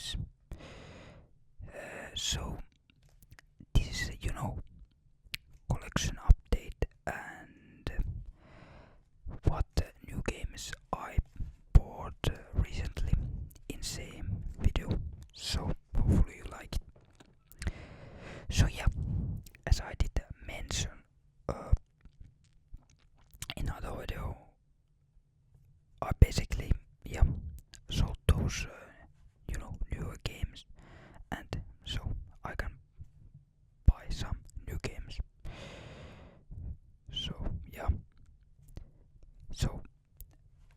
games. So this is collection update and what new games I bought recently in same video. So hopefully you like it. So yeah, as I did mention in other video, I basically sold those newer games, and so I can buy some new games. So yeah, so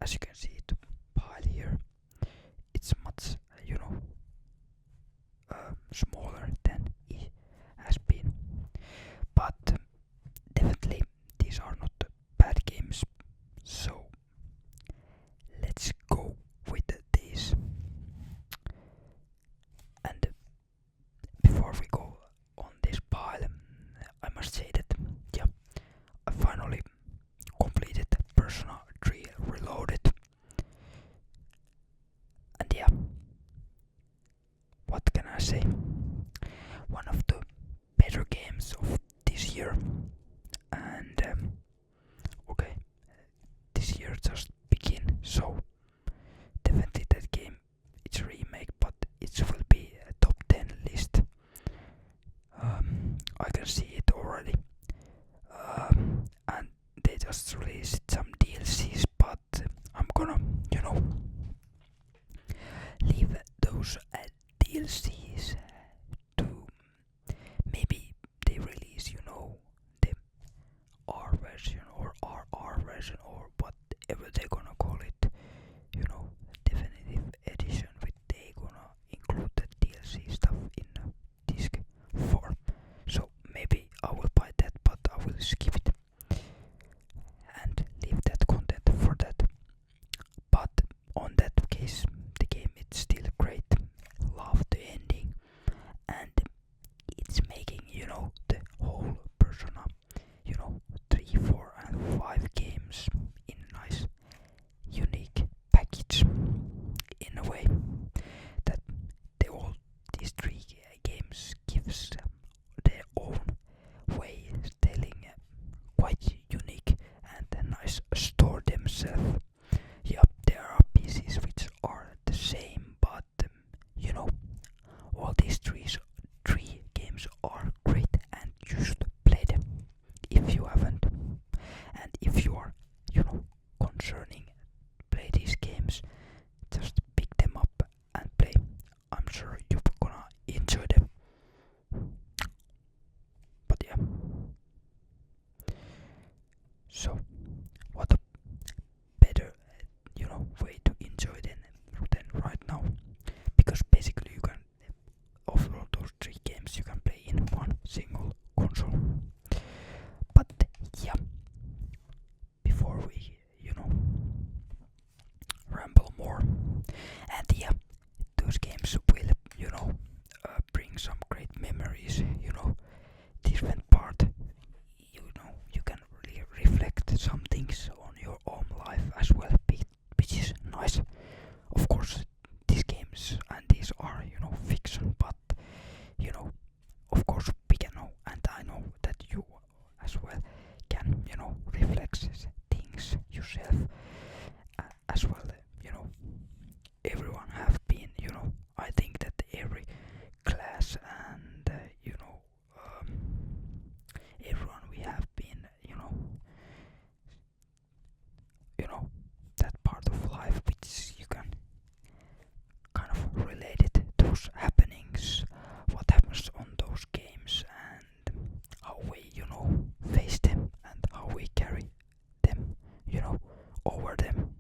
as you can see the pile here, it's much smaller than it has been, but definitely these are not bad games. So let's go with these. And before we go on this pile, I must say that I finally completed Persona 3 Reloaded. And what can I say? One of the better games of this year. And okay, this year just begin, so definitely that game, it's a remake, but it will be a top 10 list. I can see it already. And they just released some DLCs, but I'm gonna leave those DLCs to maybe they release the R version or RR version or whatever they're gonna call it, definitive edition, with they gonna include the DLC stuff in disc 4. So maybe I will buy that, but I will skip it and leave that content for that. But on that case, the game is still great. Love the ending, and it's making the whole Persona 3, 4 and 5 games in nice unique package, in a way that these 3 games gives their own way telling quite unique and a nice store themselves. There are pieces which are the same, but all these 3 games are great and you should play them if you haven't. And if you are concerning play these games, just pick them up and play. I'm sure you're gonna enjoy them. But so what a better way to enjoy them than right now, because basically you can offload those 3 games, you can play in one single console. But before we ramble more, and those games will bring some great memories, different part, you can really reflect some things on your own life as well, which is nice. Of course these games and these are fiction, but of course we can know, and I know that you as well can reflect things yourself as well. Everyone have been I think that every class and everyone we have been that part of life which you can kind of relate it, those happenings, what happens on those games, and how we face them and how we carry them over them,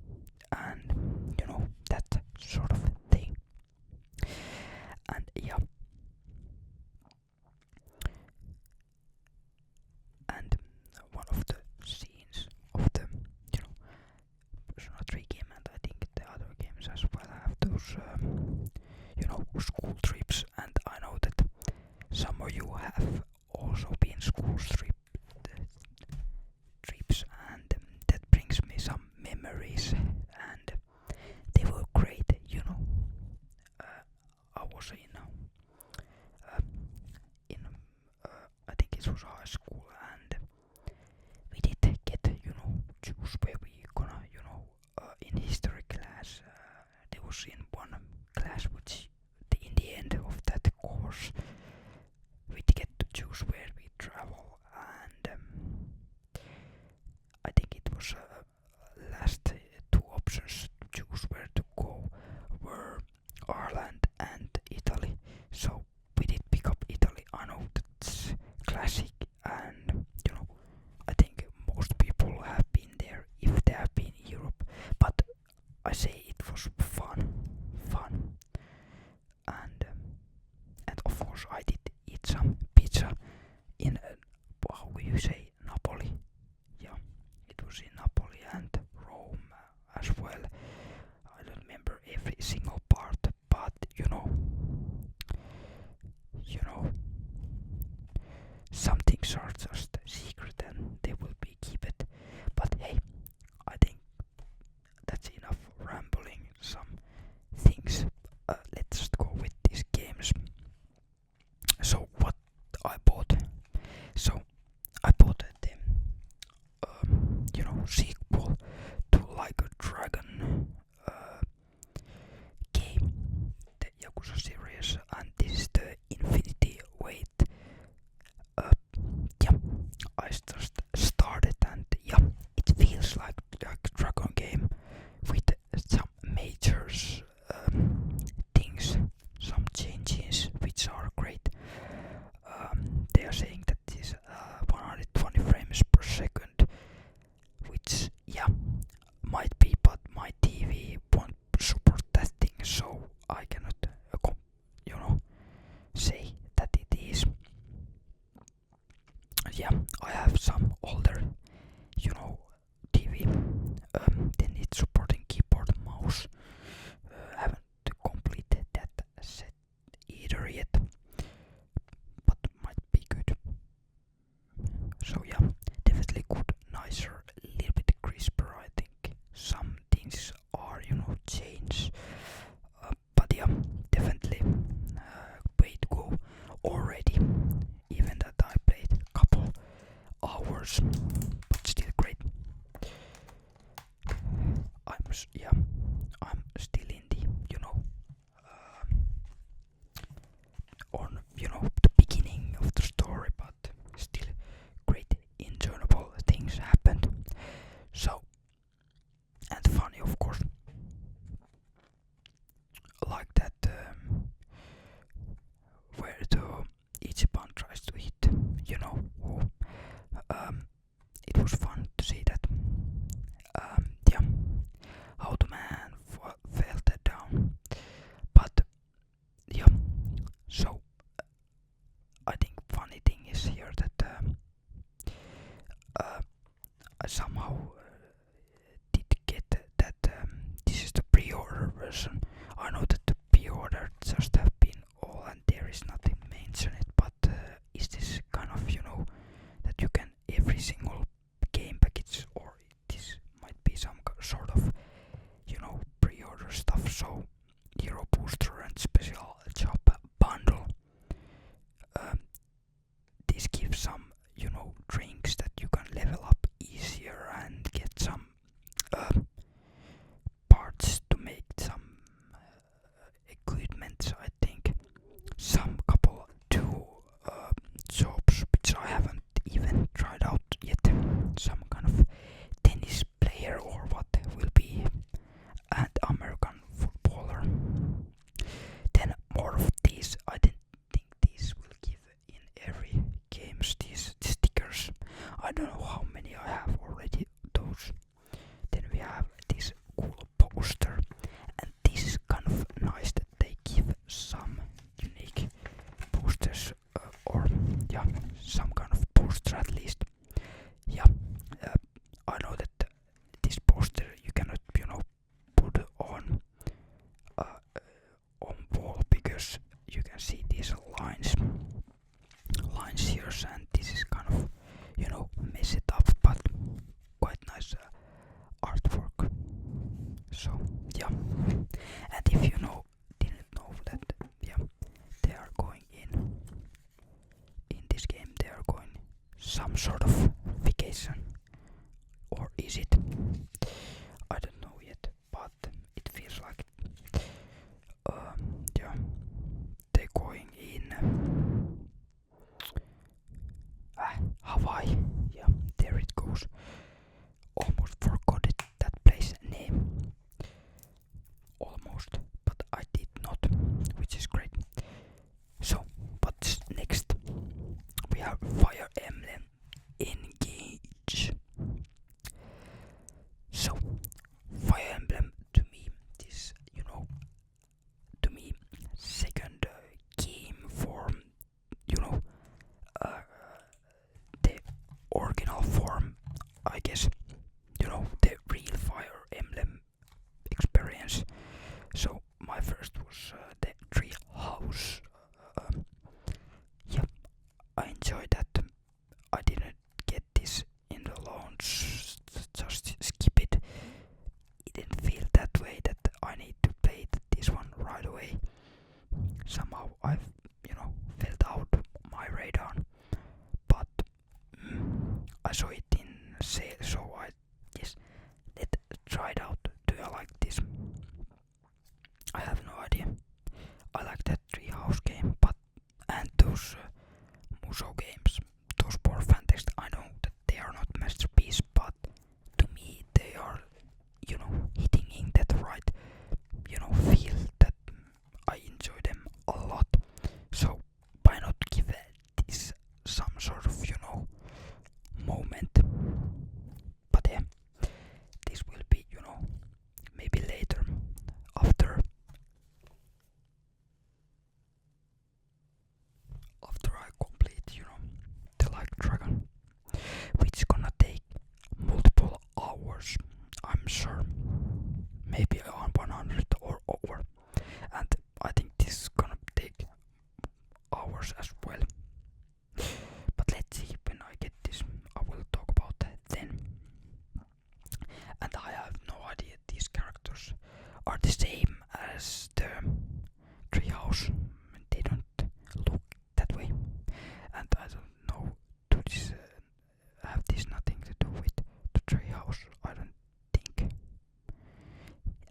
and that sort of thing. And and one of the scenes of the Persona 3 game, and I think the other games as well, have those school trips, and I know that some of you have also been trips, and that brings me some memories, and they were great. I was high school, and we did get, choose where we gonna, in history class, there was in one class which, in the end of that course, we get to choose where we travel, and I think it was last two options to choose where to go were Ireland and Italy. So we did pick up Italy. I know that's classic, and I think most people have been there if they have been in Europe. But I say it was fun, and of course I did eat some pizza in how would you say, Napoli? Yeah, it was in Napoli and Rome as well. I don't remember every single part, but some things are just secret and they will be kept it. But hey, I think that's enough rambling some things. Let's just go with these games. So what I bought? So I bought the sequel to Like a Dragon game, the Yakuza series, and this is the Infinity Wait. Yeah, I just started, and yeah, it feels like a Dragon game with some major things, some changes which are great. They are saying that this 120 frames per second, which yeah might be, but my TV won't support that thing, so I cannot say that it is. Yeah, I have some older TV. They need supporting keyboard and mouse. Haven't completed that set either yet, but might be good. So yeah, definitely good, nicer, a little bit crisper. I think some things are changed, but yeah, definitely way to go already. Even that I played a couple hours, but still great. I'm still in the on the beginning of the story, but still great enjoyable things happened. So, and funny of course, like that where the Ichiban tries to hit who. It was fun to see that yeah, how the man fell that down. But yeah, so I think funny thing is here that I somehow did get that this is the pre-order version. I know that the pre-order just have been all and there is nothing mentioned, but is this kind of that you can every single game package, or this might be some sort of pre-order stuff? So hero booster and special job bundle. This gives some drinks that you can level up easier and get some parts to make some equipment. I think some couple two jobs which I haven't even tried out yet. Some kind of tennis player or what will be, and American footballer. Then more of these. I didn't think these will give in every games these stickers. I don't know how many I have already. Those. Then we have this cool poster, and this is kind of nice that they give some unique posters, or yeah, some kind of poster at least. Yeah, I know that this poster you cannot put on wall because you can see these lines here, and this is kind of mess it up, but quite nice artwork. So yeah, and if you didn't know that, yeah, they are going in this game, they are going some sort of vacation, or is it? I don't know yet, but it feels like yeah, they're going in Hawaii. Yeah, there it goes. Almost forgot it, that place name. Almost, but I did not, which is great. So, what's next? We have Fire Emblem Engage. So, Fire Emblem to me is, to me, second game form, the original form, I guess, the real Fire Emblem experience. So my first was the tree house. Yeah, I enjoyed that. I didn't get this in the launch, just skip it. It didn't feel that way that I need to play this one right away. Somehow I've, felt out my radar. But I saw it in sale, so let's try it out. Do you like this? I have no idea. I like that treehouse game, and those Muso games, those poor fantastic. I know that they are not masterpiece, but to me they are, hitting in that right, feel that I enjoy them a lot. So why not give this some sort of, moment? But yeah, this will be, maybe later after I complete, the Like Dragon, which is gonna take multiple hours, I'm sure, maybe on 100 or over, and I think this is gonna take hours as well. But let's see, when I get this, I will talk about that then. And I have no idea these characters are the same as the treehouse. They don't look that way, and I don't know. Do this have this nothing to do with the treehouse? I don't think.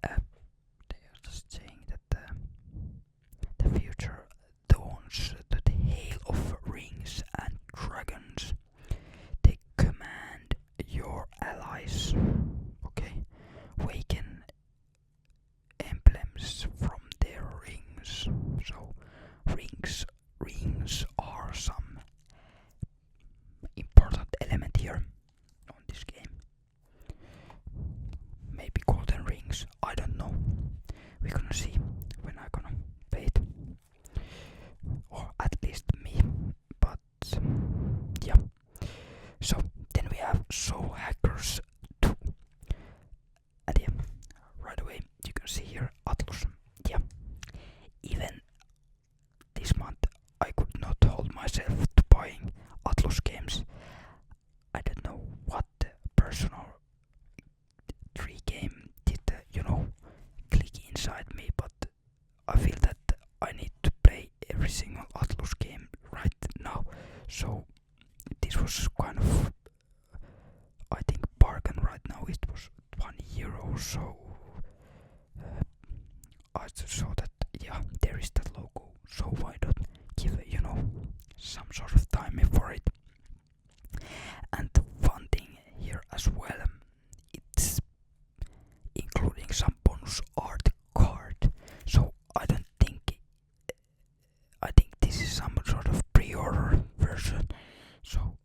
They are just saying that the future dawns to the hail of rings and dragons. They command your allies. Okay, waken emblems from their rings. So rings are some important element here on this game. Maybe golden rings, I don't know. We're gonna see when I'm gonna play it, or at least me. But yeah. So then we have Soul Hackers 2. And yeah, right away you can see here Atlus. Yeah, even this month I could not hold myself to buying Atlus games. I don't know what personal 3 game did, click inside me, but I feel that I need to play every single Atlus game right now. So this was kind of, I think, bargain right now. It was €1, so I saw that, yeah, there is that logo, so why not give some sort of time for it. And the fun thing here as well, it's including some bonus art card. So I think this is some sort of pre-order version, so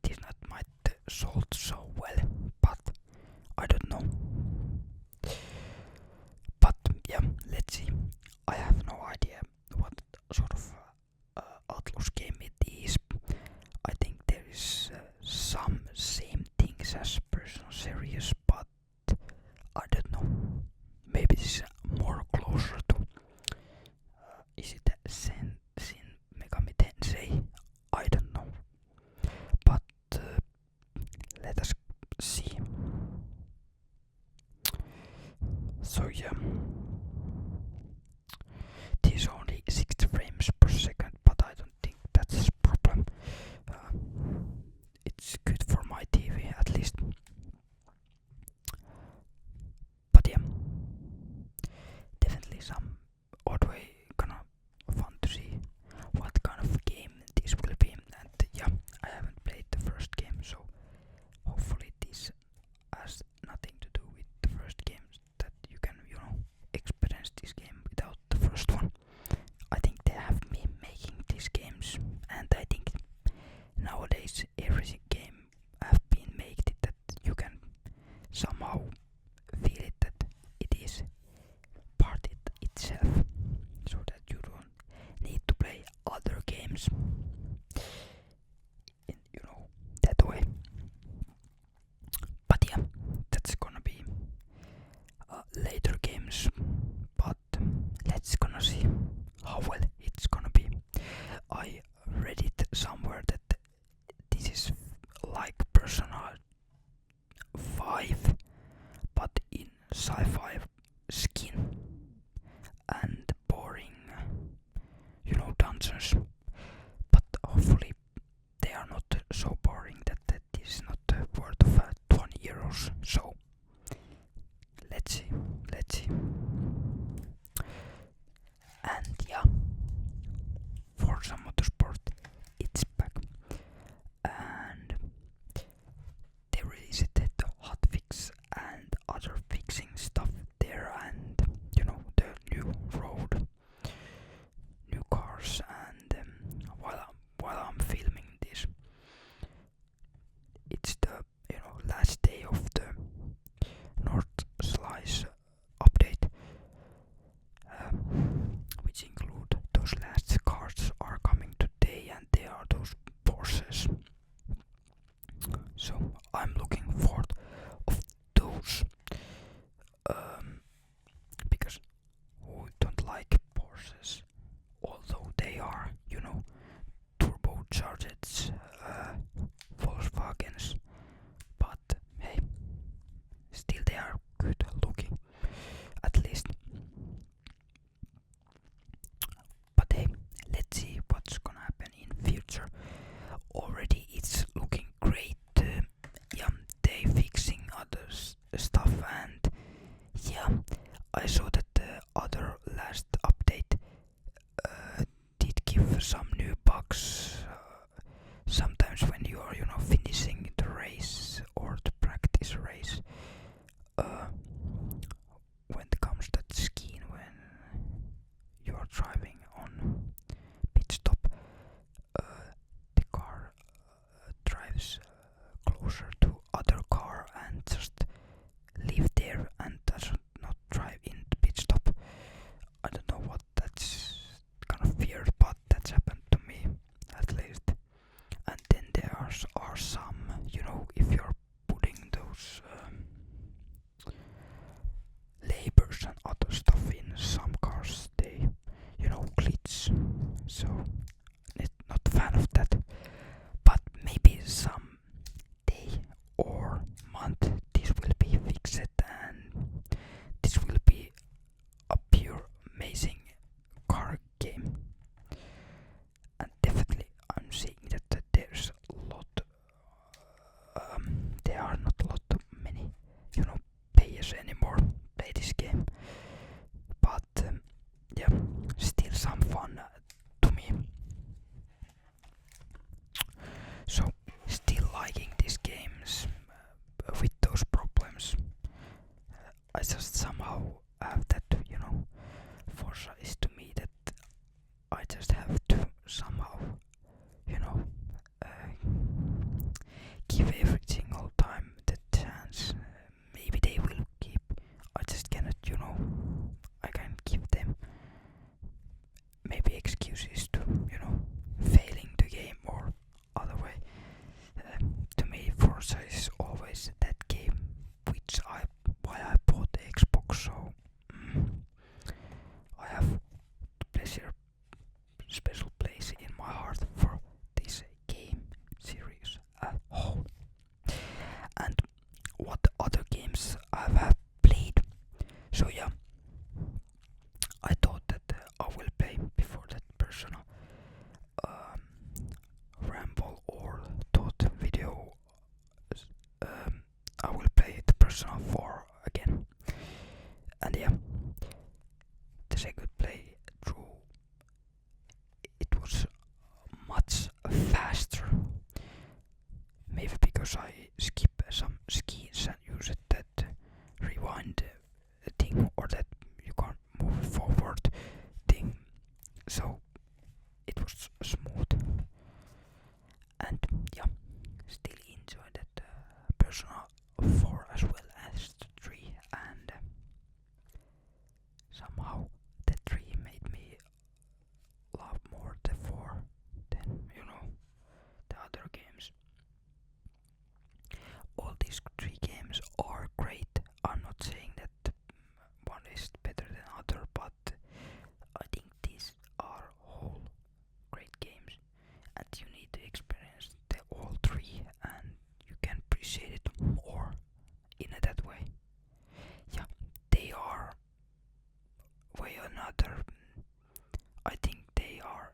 this not might sold so well, but I don't know. But yeah, let's see. I have no idea what sort of Atlus game it is. I think there is some same things as personal series, but I don't know. Maybe this is more closer to. Is it Shin Megami Tensei? I don't know. But let us see. So yeah, this is only 60 frames per second, but I don't think that's a problem. It's years, but hopefully they are not so boring that is not worth of €20. So let's see. And yeah, Forza Motorsport, it's back, and they released the hotfix and other fixing stuff there, and the new road, new cars, and while I'm filming this, it's the last day of the North Slice update, which include those last cards are coming today, and they are those Porsches. So I'm looking forward of those, because who don't like Porsches, although they are turbocharged Volkswagens, but hey, still they are good looking, at least. But hey, let's see what's gonna happen in future. Already it's looking great. Yeah, they fixing other stuff, and yeah, I saw that the other last update did give some new bugs. Sometimes when you are finishing the race or the practice race, when it comes that skin, when you are driving on pit stop, the car drives closer to other car and just leave there and does not drive in the pit stop. I don't know what that's kind of weird, but that's happened to me at least. And then there are some, if you're putting those labels and other stuff in some cars, they glitch. So not a fan of that. But maybe some day or month this will be fixed, and this will be a pure amazing car game. And definitely I'm seeing that there's a lot, there are not a lot many players anymore play this game, but yeah, still some fun to me. So still liking these games with those problems. I just somehow have that, Forza is to me that I just have to somehow, give every single time the chance. Maybe they will keep. I just cannot, I can give them maybe excuses to, failing the game or other way. To me, Forza is always that game which why I bought the Xbox. So I have special place in my heart for this game series at whole. And what other games I have played? So yeah, I thought that I will play before that Persona Ramble, or thought video I will play the Persona 4 again. And yeah, the second play through, it was much faster. Maybe because I skip some skins and use that rewind thing, or that you can't move forward thing. So it was smooth. And yeah, still enjoy that Persona 4 as well as the 3, and somehow the 3 made me love more the 4 than the other games. All these 3 games are great. I'm not saying that one is better than other, but I think these are all great games, and you need to experience all 3, and you can appreciate it more in that way. Yeah, they are way another. I think they are,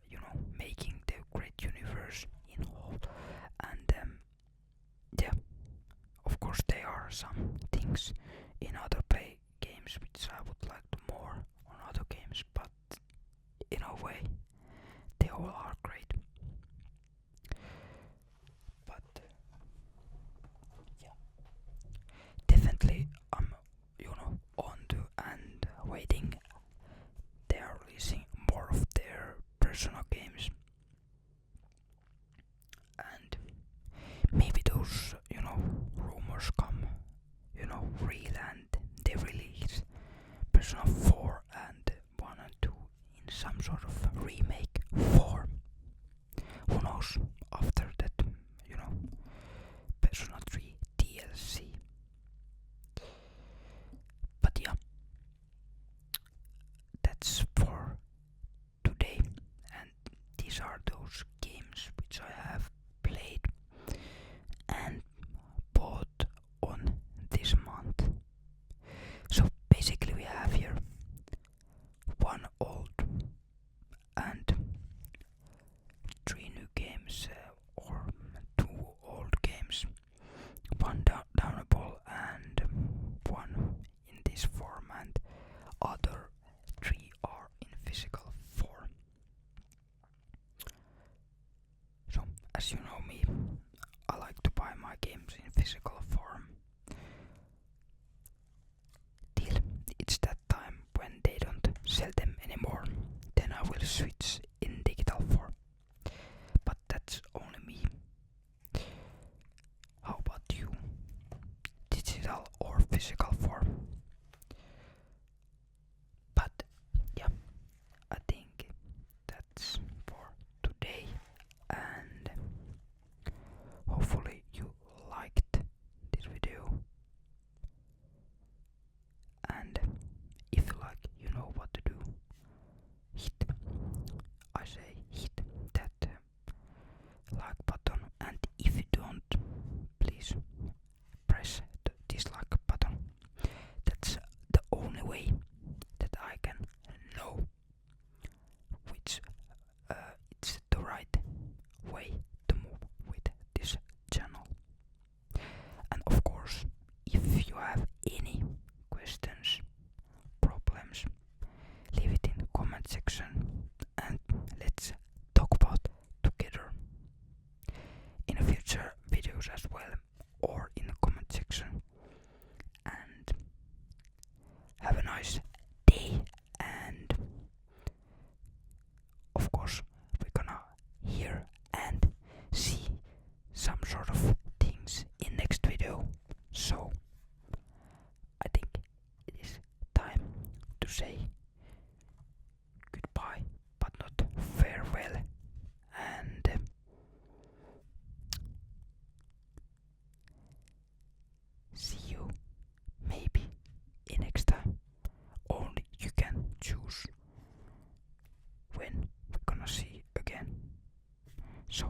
are some things in other play games which I would like to more on other games, but in a way they all are great. But yeah, definitely I'm on to and waiting. They are releasing more of their personal games, and maybe those rumors come real, and they release Persona 4 and 1 and 2 in some sort of remake form. Who knows after that, Persona 3 DLC. But yeah, that's for today, and these are those games which I have played and bought on this month. So basically we have here one old and three new games, or two old games, one downable and one in this form, and other three are in physical form. So as you know me, I like to buy my games in physical form till it's that time when they don't sell them anymore. Then I will switch in digital form. But that's only me. How about you? Digital or physical form? But yeah, I think that's for today, and hopefully you liked this video. And if you like, you know what to do. Hit that like button, and if you don't, please press the dislike button. That's the only way that I can know which it's the right way to move with this channel. And of course, if you have any questions, problems, leave it in comment section and let's talk about together in future videos as well, or in the comment section. And have a nice day, and of course we're gonna hear and see some sort of things in next video. So I think it is time to say goodbye, but not farewell, and see you maybe in next time. Only you can choose when we're gonna see again. So